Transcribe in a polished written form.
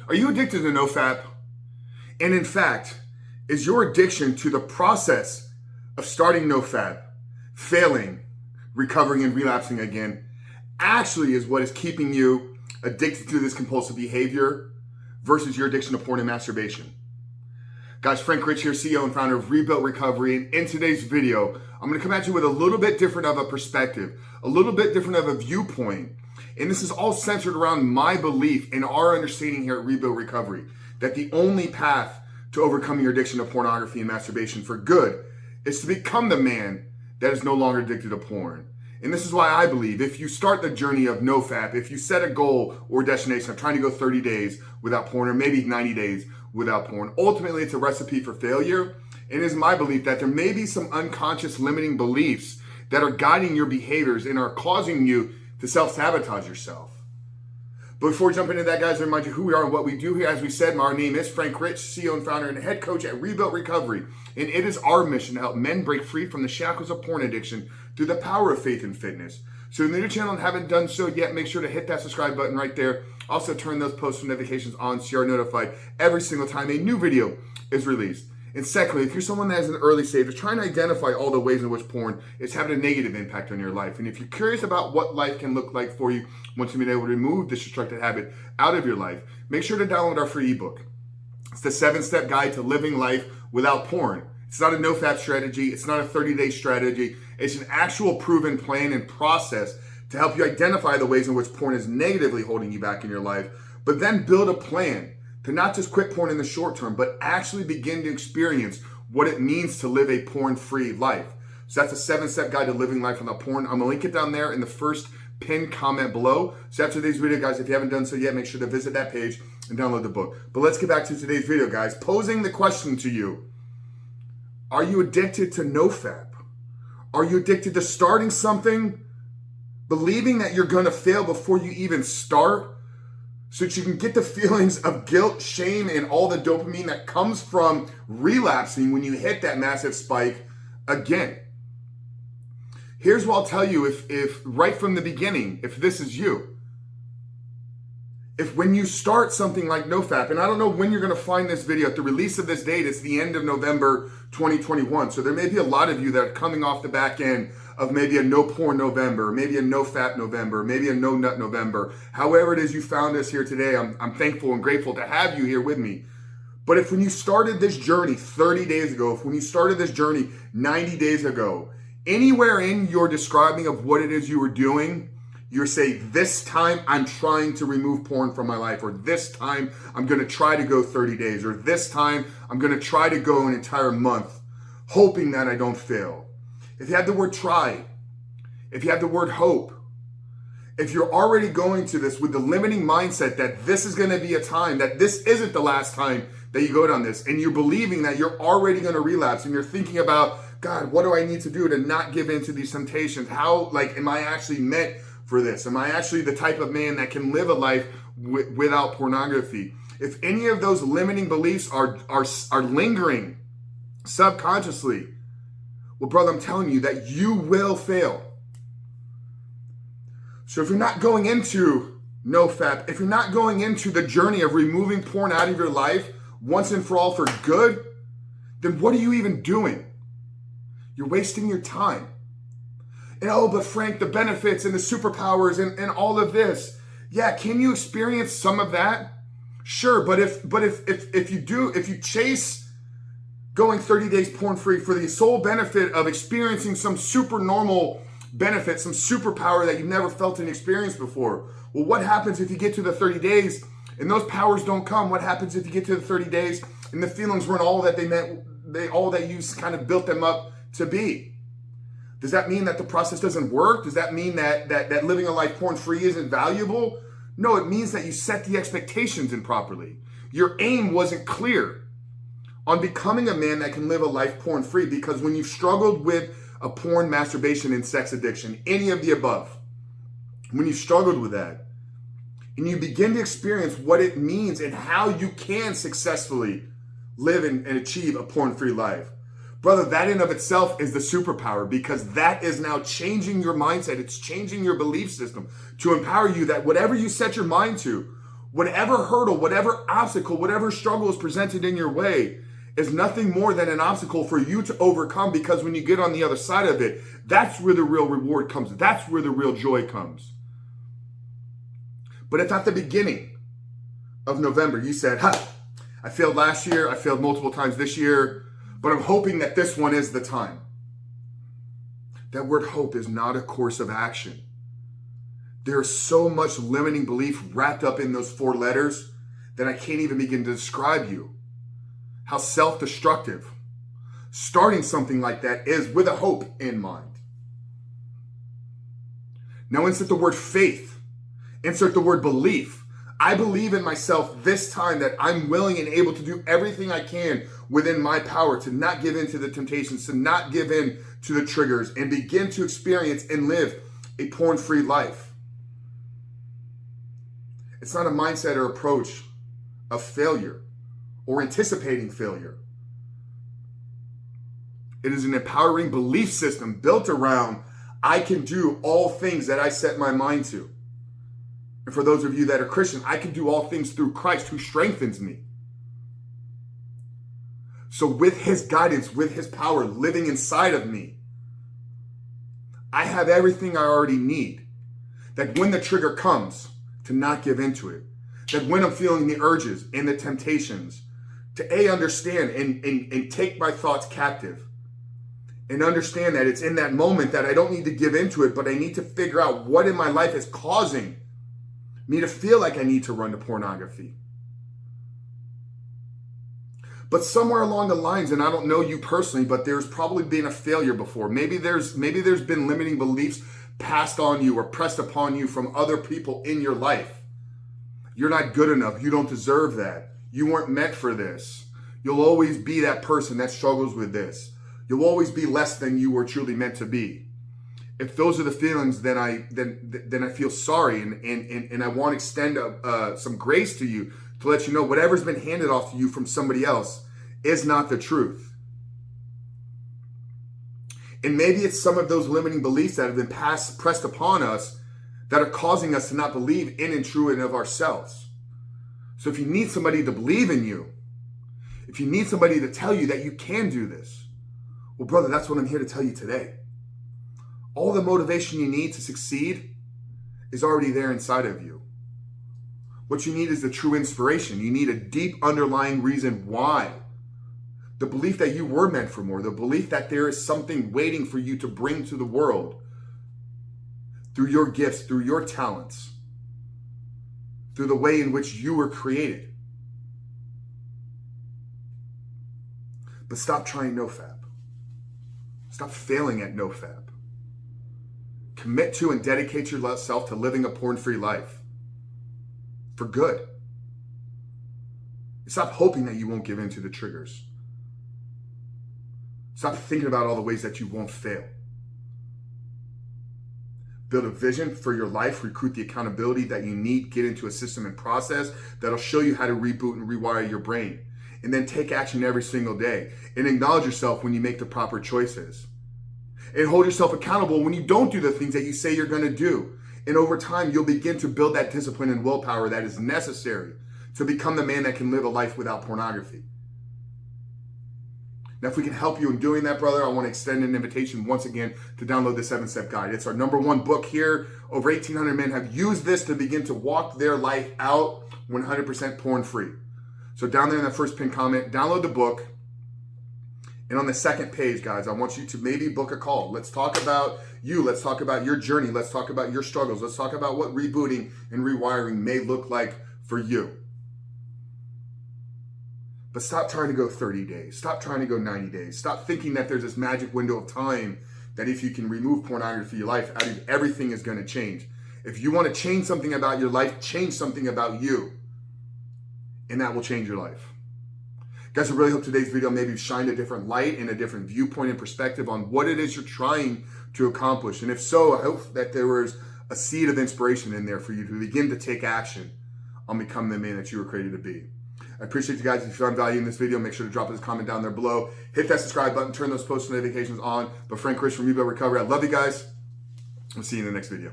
Are you addicted to NoFap? And in fact, is your addiction to the process of starting NoFap, failing, recovering, and relapsing again actually is what is keeping you addicted to this compulsive behavior versus your addiction to porn and masturbation? Guys, Frank Rich here, CEO and founder of Rebuilt Recovery. And in today's video, I'm going to come at you with a little bit different of a perspective, a little bit different of a viewpoint. And this is all centered around my belief and our understanding here at Rebuilt Recovery that the only path to overcoming your addiction to pornography and masturbation for good is to become the man that is no longer addicted to porn. And this is why I believe if you start the journey of NoFap, if you set a goal or destination of trying to go 30 days without porn or maybe 90 days without porn, ultimately it's a recipe for failure. And it is my belief that there may be some unconscious limiting beliefs that are guiding your behaviors and are causing you to self-sabotage yourself. But before we jump into that, guys, I remind you who we are and what we do here. As we said, my name is Frank Rich, CEO and founder and head coach at Rebuilt Recovery. And it is our mission to help men break free from the shackles of porn addiction through the power of faith and fitness. So if you're new to the channel and haven't done so yet, make sure to hit that subscribe button right there. Also turn those post notifications on so you're notified every single time a new video is released. And secondly, if you're someone that is in the early stages, trying to identify all the ways in which porn is having a negative impact on your life. And if you're curious about what life can look like for you once you've been able to remove this destructive habit out of your life, make sure to download our free ebook. It's the 7-step guide to living life without porn. It's not a NoFap strategy. It's not a 30-day strategy. It's an actual proven plan and process to help you identify the ways in which porn is negatively holding you back in your life, but then build a plan to not just quit porn in the short term, but actually begin to experience what it means to live a porn-free life. So that's a 7-step guide to living life without porn. I'm gonna link it down there in the first pinned comment below. So after today's video, guys, if you haven't done so yet, make sure to visit that page and download the book. But let's get back to today's video, guys. Posing the question to you, are you addicted to NoFap? Are you addicted to starting something, believing that you're gonna fail before you even start, so that you can get the feelings of guilt, shame, and all the dopamine that comes from relapsing when you hit that massive spike again? Here's what I'll tell you, if right from the beginning, if this is you, if when you start something like NoFap, and I don't know when you're gonna find this video, at the release of this date, it's the end of November 2021. So there may be a lot of you that are coming off the back end of maybe a no porn November, maybe a NoFap November, maybe a no nut November. However it is you found us here today, I'm thankful and grateful to have you here with me. But if when you started this journey 30 days ago, if when you started this journey 90 days ago, anywhere in your describing of what it is you were doing, you're saying, this time I'm trying to remove porn from my life, or this time I'm gonna try to go 30 days, or this time I'm gonna try to go an entire month, hoping that I don't fail. If you have the word try, if you have the word hope, if you're already going to this with the limiting mindset that this is gonna be a time, that this isn't the last time that you go down this, and you're believing that you're already gonna relapse, and you're thinking about, God, what do I need to do to not give in to these temptations? How, am I actually meant for this? Am I actually the type of man that can live a life without pornography? If any of those limiting beliefs are lingering subconsciously, well, brother, I'm telling you that you will fail. So if you're not going into NoFap, if you're not going into the journey of removing porn out of your life once and for all for good, then what are you even doing? You're wasting your time. And oh, but Frank, the benefits and the superpowers and all of this. Yeah, can you experience some of that? Sure, but if you chase going 30 days porn free for the sole benefit of experiencing some super normal benefit, some superpower that you've never felt and experienced before, well, what happens if you get to the 30 days and those powers don't come? What happens if you get to the 30 days and the feelings weren't all that all that you kind of built them up to be? Does that mean that the process doesn't work? Does that mean that living a life porn-free isn't valuable? No, it means that you set the expectations improperly. Your aim wasn't clear on becoming a man that can live a life porn-free, because when you've struggled with a porn, masturbation, and sex addiction, any of the above, when you've struggled with that, and you begin to experience what it means and how you can successfully live and achieve a porn-free life, brother, that in of itself is the superpower, because that is now changing your mindset. It's changing your belief system to empower you that whatever you set your mind to, Whatever hurdle, whatever obstacle, whatever struggle is presented in your way is nothing more than an obstacle for you to overcome, because when you get on the other side of it, that's where the real reward comes. That's where the real joy comes. But if at the beginning of November you said, I failed last year, I failed multiple times this year, but I'm hoping that this one is the time. That word hope is not a course of action. There's so much limiting belief wrapped up in those 4 letters that I can't even begin to describe you. How self-destructive starting something like that is with a hope in mind. Now insert the word faith. Insert the word belief. I believe in myself this time that I'm willing and able to do everything I can within my power to not give in to the temptations, to not give in to the triggers, and begin to experience and live a porn-free life. It's not a mindset or approach of failure or anticipating failure. It is an empowering belief system built around, I can do all things that I set my mind to. And for those of you that are Christian, I can do all things through Christ who strengthens me. So with his guidance, with his power living inside of me, I have everything I already need. That when the trigger comes, to not give into it. That when I'm feeling the urges and the temptations, to understand and take my thoughts captive. And understand that it's in that moment that I don't need to give into it, but I need to figure out what in my life is causing me to feel like I need to run to pornography. But somewhere along the lines, and I don't know you personally, but there's probably been a failure before. Maybe there's been limiting beliefs passed on you or pressed upon you from other people in your life. You're not good enough. You don't deserve that. You weren't meant for this. You'll always be that person that struggles with this. You'll always be less than you were truly meant to be. If those are the feelings, then I feel sorry, and I want to extend some grace to you to let you know whatever's been handed off to you from somebody else is not the truth. And maybe it's some of those limiting beliefs that have been pressed upon us that are causing us to not believe in and true and of ourselves. So if you need somebody to believe in you, if you need somebody to tell you that you can do this, well, brother, that's what I'm here to tell you today. All the motivation you need to succeed is already there inside of you. What you need is the true inspiration. You need a deep underlying reason why. The belief that you were meant for more. The belief that there is something waiting for you to bring to the world through your gifts, through your talents, through the way in which you were created. But stop trying NOFAP. Stop failing at NOFAP. Commit to and dedicate yourself to living a porn-free life. For good. Stop hoping that you won't give in to the triggers. Stop thinking about all the ways that you won't fail. Build a vision for your life, recruit the accountability that you need, get into a system and process that'll show you how to reboot and rewire your brain. And then take action every single day. And acknowledge yourself when you make the proper choices. And hold yourself accountable when you don't do the things that you say you're going to do. And over time, you'll begin to build that discipline and willpower that is necessary to become the man that can live a life without pornography. Now, if we can help you in doing that, brother, I want to extend an invitation once again to download the 7-Step Guide. It's our #1 book here. Over 1,800 men have used this to begin to walk their life out 100% porn-free. So down there in that first pinned comment, download the book. And on the second page, guys, I want you to maybe book a call. Let's talk about you. Let's talk about your journey. Let's talk about your struggles. Let's talk about what rebooting and rewiring may look like for you. But stop trying to go 30 days. Stop trying to go 90 days. Stop thinking that there's this magic window of time that if you can remove pornography, your life, everything is going to change. If you want to change something about your life, change something about you. And that will change your life. Guys, I really hope today's video maybe shined a different light and a different viewpoint and perspective on what it is you're trying to accomplish. And if so, I hope that there was a seed of inspiration in there for you to begin to take action on becoming the man that you were created to be. I appreciate you guys. If you found value in this video, make sure to drop us a comment down there below. Hit that subscribe button, turn those post notifications on. But Frank Chris from Rebuild Recovery, I love you guys. We'll see you in the next video.